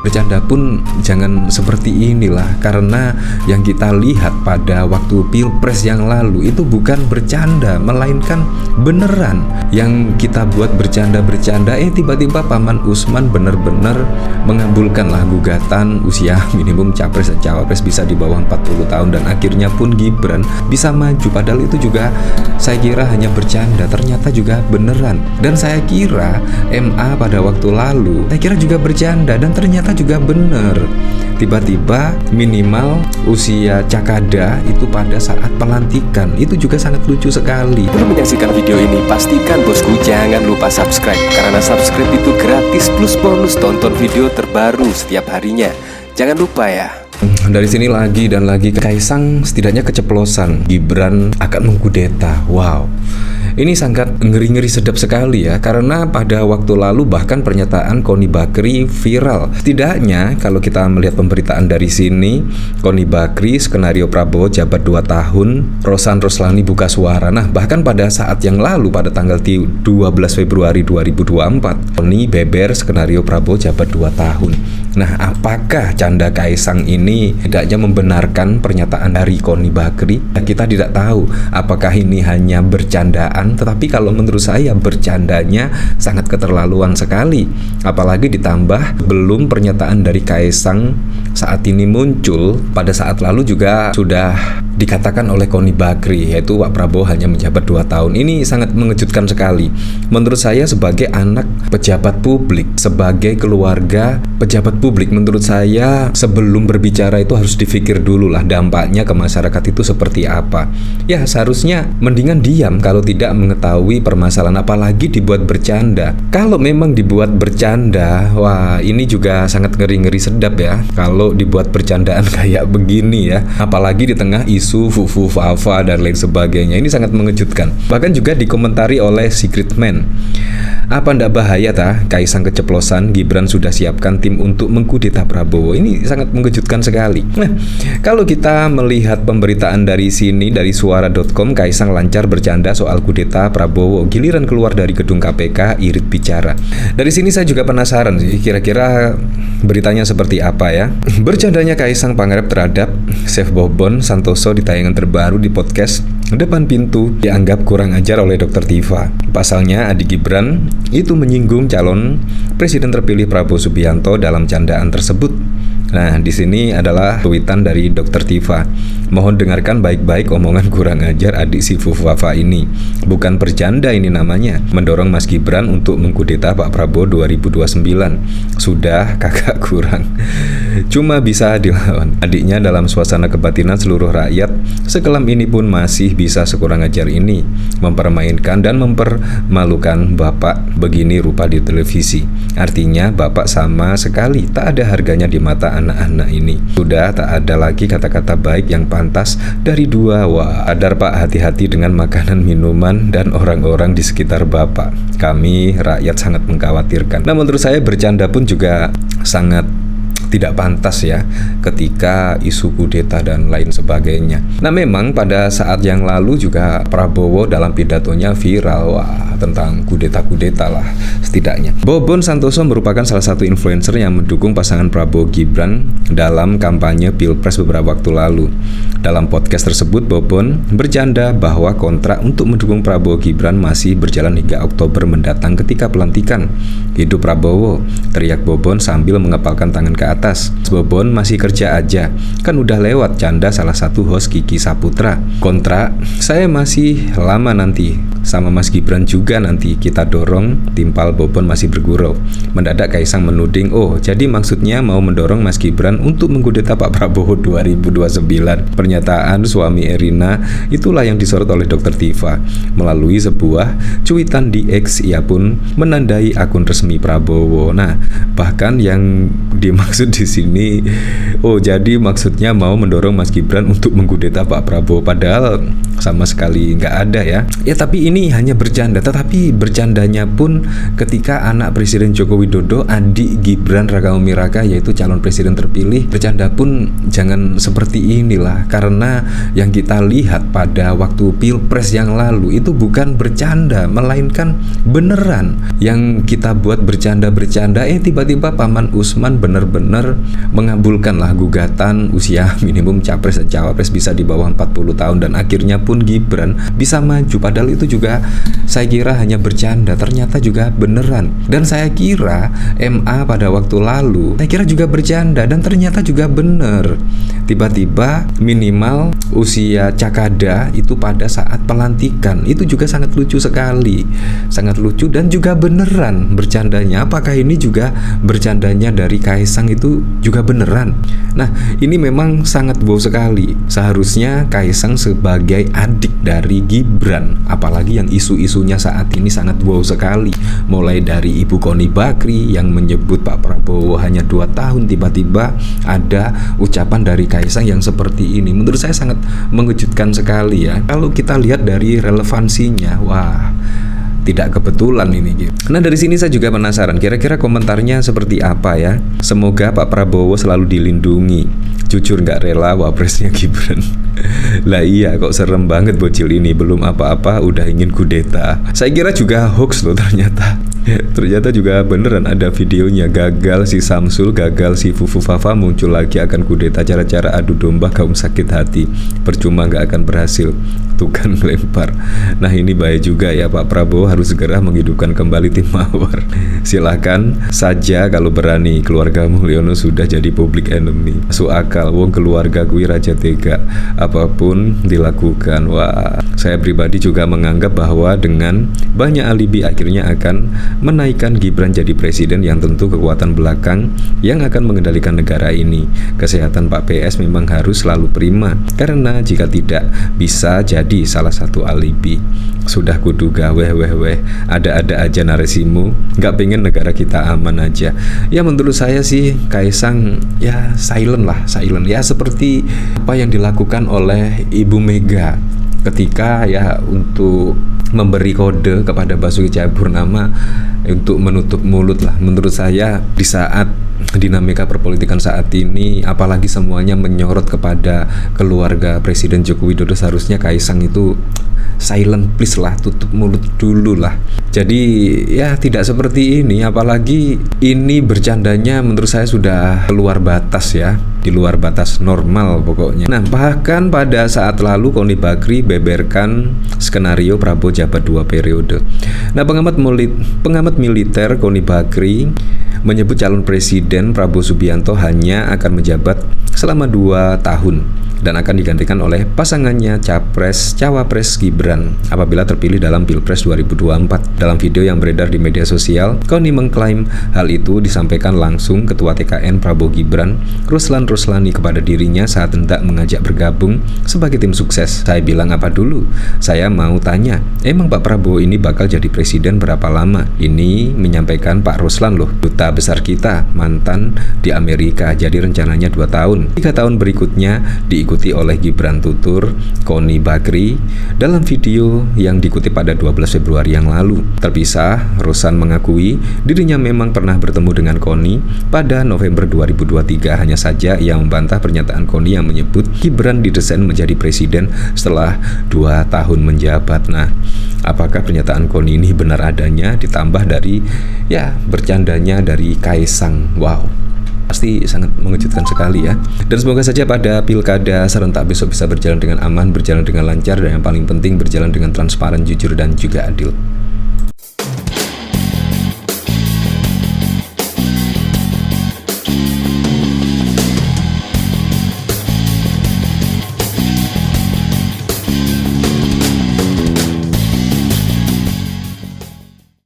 Bercanda pun jangan seperti inilah, karena yang kita lihat pada waktu Pilpres yang lalu itu bukan bercanda, melainkan beneran. Yang kita buat bercanda-bercanda, tiba-tiba Paman Usman bener-bener mengabulkanlah gugatan usia minimum capres dan cawapres bisa di bawah 40 tahun, dan akhirnya pun Gibran bisa maju. Padahal itu juga saya kira hanya bercanda, ternyata juga beneran. Dan saya kira MA pada waktu lalu, saya kira juga bercanda, dan ternyata juga bener. Tiba-tiba minimal usia Cakada itu pada saat pelantikan, itu juga sangat lucu sekali. Sebelum menyaksikan video ini, pastikan bosku jangan lupa subscribe, karena subscribe itu gratis plus bonus tonton video terbaru setiap harinya. Jangan lupa ya. Dari sini lagi dan lagi Kaisang setidaknya keceplosan, Gibran akan mengkudeta. Wow, ini sangat ngeri-ngeri sedap sekali ya, karena pada waktu lalu bahkan pernyataan Koni Bakri viral. Setidaknya kalau kita melihat pemberitaan dari sini, Koni Bakri skenario Prabowo jabat 2 tahun, Rosan Roslani buka suara. Nah, bahkan pada saat yang lalu pada tanggal 12 Februari 2024, Koni beber skenario Prabowo jabat 2 tahun. Nah, apakah canda Kaisang ini tidaknya membenarkan pernyataan dari Koni Bakri? Kita tidak tahu apakah ini hanya bercandaan, tetapi kalau menurut saya bercandanya sangat keterlaluan sekali. Apalagi ditambah belum pernyataan dari Kaisang saat ini muncul, pada saat lalu juga sudah dikatakan oleh Koni Bakri, yaitu Pak Prabowo hanya menjabat 2 tahun. Ini sangat mengejutkan sekali. Menurut saya sebagai anak pejabat publik, sebagai keluarga pejabat publik, menurut saya sebelum berbicara itu harus dipikir dulu lah dampaknya ke masyarakat itu seperti apa. Ya, seharusnya mendingan diam kalau tidak mengetahui permasalahan, apalagi dibuat bercanda. Kalau memang dibuat bercanda, wah ini juga sangat ngeri-ngeri sedap ya kalau dibuat bercandaan kayak begini ya, apalagi di tengah isu fufu fafa dan lain sebagainya. Ini sangat mengejutkan. Bahkan juga dikomentari oleh Secret Man, apa ndak bahaya tah Kaisang keceplosan, Gibran sudah siapkan tim untuk mengkudeta Prabowo. Ini sangat mengejutkan sekali. Nah, kalau kita melihat pemberitaan dari sini, dari suara.com, Kaisang lancar bercanda soal kudeta Prabowo, giliran keluar dari gedung KPK irit bicara. Dari sini saya juga penasaran sih, kira-kira beritanya seperti apa ya. Bercandanya Kaisang Pangarep terhadap Chef Bobon Santoso di tayangan terbaru di podcast Depan Pintu dianggap kurang ajar oleh Dr. Tiva. Pasalnya adik Gibran itu menyinggung calon presiden terpilih Prabowo Subianto dalam candaan tersebut. Nah, di sini adalah tweetan dari Dr. Tiva. Mohon dengarkan baik-baik omongan kurang ajar adik si Fufafa ini. Bukan bercanda ini namanya. Mendorong Mas Gibran untuk mengkudeta Pak Prabowo 2029. Sudah kakak kurang. Cuma bisa dilawan. Adiknya dalam suasana kebatinan seluruh rakyat sekelam ini pun masih bisa sekurang ajar ini. Mempermainkan dan mempermalukan Bapak begini rupa di televisi. Artinya Bapak sama sekali tak ada harganya di mata anak-anak ini. Sudah tak ada lagi kata-kata baik yang pantas dari dua. Wah, sadar Pak, hati-hati dengan makanan, minuman, dan orang-orang di sekitar Bapak. Kami rakyat sangat mengkhawatirkan. Nah, menurut saya bercanda pun juga sangat tidak pantas ya ketika isu kudeta dan lain sebagainya. Nah, memang pada saat yang lalu juga Prabowo dalam pidatonya viral, wah, tentang kudeta-kudeta lah setidaknya. Bobon Santoso merupakan salah satu influencer yang mendukung pasangan Prabowo Gibran dalam kampanye Pilpres beberapa waktu lalu. Dalam podcast tersebut, Bobon bercanda bahwa kontrak untuk mendukung Prabowo Gibran masih berjalan hingga Oktober mendatang ketika pelantikan. Hidup Prabowo, teriak Bobon sambil mengepalkan tangan ke atas. Bobon masih kerja aja, kan udah lewat, canda salah satu host Kiki Saputra. Kontrak, saya masih lama nanti, sama Mas Gibran juga nanti kita dorong, timpal Bobon masih bergurau. Mendadak Kaisang menuding, oh jadi maksudnya mau mendorong Mas Gibran untuk mengkudeta Pak Prabowo 2029. Pernyataan suami Erina itulah yang disorot oleh Dr. Tiva. Melalui sebuah cuitan di X, ia pun menandai akun resmi Prabowo. Nah, bahkan yang dimaksud di sini, oh jadi maksudnya mau mendorong Mas Gibran untuk mengkudeta Pak Prabowo, padahal sama sekali nggak ada ya. Ya tapi ini hanya bercanda, tetapi Tapi bercandanya pun ketika anak Presiden Joko Widodo, adik Gibran Rakabuming Raka, yaitu calon presiden terpilih, bercanda pun jangan seperti inilah. Karena yang kita lihat pada waktu Pilpres yang lalu itu bukan bercanda, melainkan beneran. Yang kita buat bercanda-bercanda, tiba-tiba Paman Usman bener-bener mengabulkanlah gugatan usia minimum capres dan cawapres bisa di bawah 40 tahun, dan akhirnya pun Gibran bisa maju. Padahal itu juga saya kira hanya bercanda, ternyata juga beneran. Dan saya kira MA pada waktu lalu saya kira juga bercanda, dan ternyata juga bener. Tiba-tiba minimal usia cakada itu pada saat pelantikan, itu juga sangat lucu sekali, sangat lucu dan juga beneran bercandanya. Apakah ini juga bercandanya dari Kaisang itu juga beneran? Nah, ini memang sangat wow sekali. Seharusnya Kaisang sebagai adik dari Gibran, apalagi yang isu-isunya saat ini sangat wow sekali. Mulai dari Ibu Koni Bakri yang menyebut Pak Prabowo hanya 2 tahun, tiba-tiba ada ucapan dari Kaisang yang seperti ini. Menurut saya sangat mengejutkan sekali ya. Kalau kita lihat dari relevansinya, wah, tidak kebetulan ini. Nah, dari sini saya juga penasaran, kira-kira komentarnya seperti apa ya. Semoga Pak Prabowo selalu dilindungi. Jujur nggak rela wapresnya Gibran. Lah iya, kok serem banget bocil ini, belum apa-apa udah ingin kudeta. Saya kira juga hoax loh ternyata. Ternyata juga beneran ada videonya. Gagal si Samsul, gagal si Fufu Fafa, muncul lagi akan kudeta. Cara-cara adu domba kaum sakit hati, percuma nggak akan berhasil, tukang lempar. Nah, ini bahaya juga ya. Pak Prabowo harus segera menghidupkan kembali tim Mawar. Silahkan saja kalau berani. Keluarga Mulyono sudah jadi public enemy. Masuk akal, wong keluarga kui raja tega, apapun dilakukan. Wah, saya pribadi juga menganggap bahwa dengan banyak alibi akhirnya akan menaikkan Gibran jadi presiden, yang tentu kekuatan belakang yang akan mengendalikan negara ini. Kesehatan Pak PS memang harus selalu prima, karena jika tidak bisa jadi salah satu alibi. Sudah kuduga, weh, ada-ada aja narasimu, nggak pengen negara kita aman aja. Ya menurut saya sih Kaisang ya silent ya, seperti apa yang dilakukan oleh Ibu Mega ketika ya untuk memberi kode kepada Basuki Cahayapurnama untuk menutup mulut lah. Menurut saya di saat dinamika perpolitikan saat ini, apalagi semuanya menyorot kepada keluarga Presiden Joko Widodo, seharusnya Kaisang itu silent please lah, tutup mulut dulu lah. Jadi ya tidak seperti ini, apalagi ini bercandanya menurut saya sudah keluar batas ya, di luar batas normal pokoknya. Nah, bahkan pada saat lalu Koni Bakri beberkan skenario Prabowo jabat 2 periode. Nah, pengamat militer Koni Bakri menyebut calon presiden Prabowo Subianto hanya akan menjabat selama 2 tahun dan akan digantikan oleh pasangannya cawapres Gibran apabila terpilih dalam Pilpres 2024. Dalam video yang beredar di media sosial, Koni mengklaim hal itu disampaikan langsung Ketua TKN Prabowo Gibran, Ruslan Ruslani, kepada dirinya saat hendak mengajak bergabung sebagai tim sukses. Saya bilang apa dulu? Saya mau tanya, emang Pak Prabowo ini bakal jadi presiden berapa lama? Ini menyampaikan Pak Ruslan loh, duta besar kita, mantan di Amerika, jadi rencananya 2 tahun. 3 tahun berikutnya diikuti oleh Gibran, tutur Koni Bakri dalam video yang dikutip pada 12 Februari yang lalu. Terpisah, Ruslan mengakui dirinya memang pernah bertemu dengan Koni pada November 2023. Hanya saja ia membantah pernyataan Koni yang menyebut Gibran didesain menjadi presiden setelah 2 tahun menjabat. Nah, apakah pernyataan Koni ini benar adanya ditambah dari ya bercandanya dari Kaisang? Wow, pasti sangat mengejutkan sekali ya. Dan semoga saja pada pilkada serentak besok bisa berjalan dengan aman, berjalan dengan lancar, dan yang paling penting berjalan dengan transparan, jujur, dan juga adil.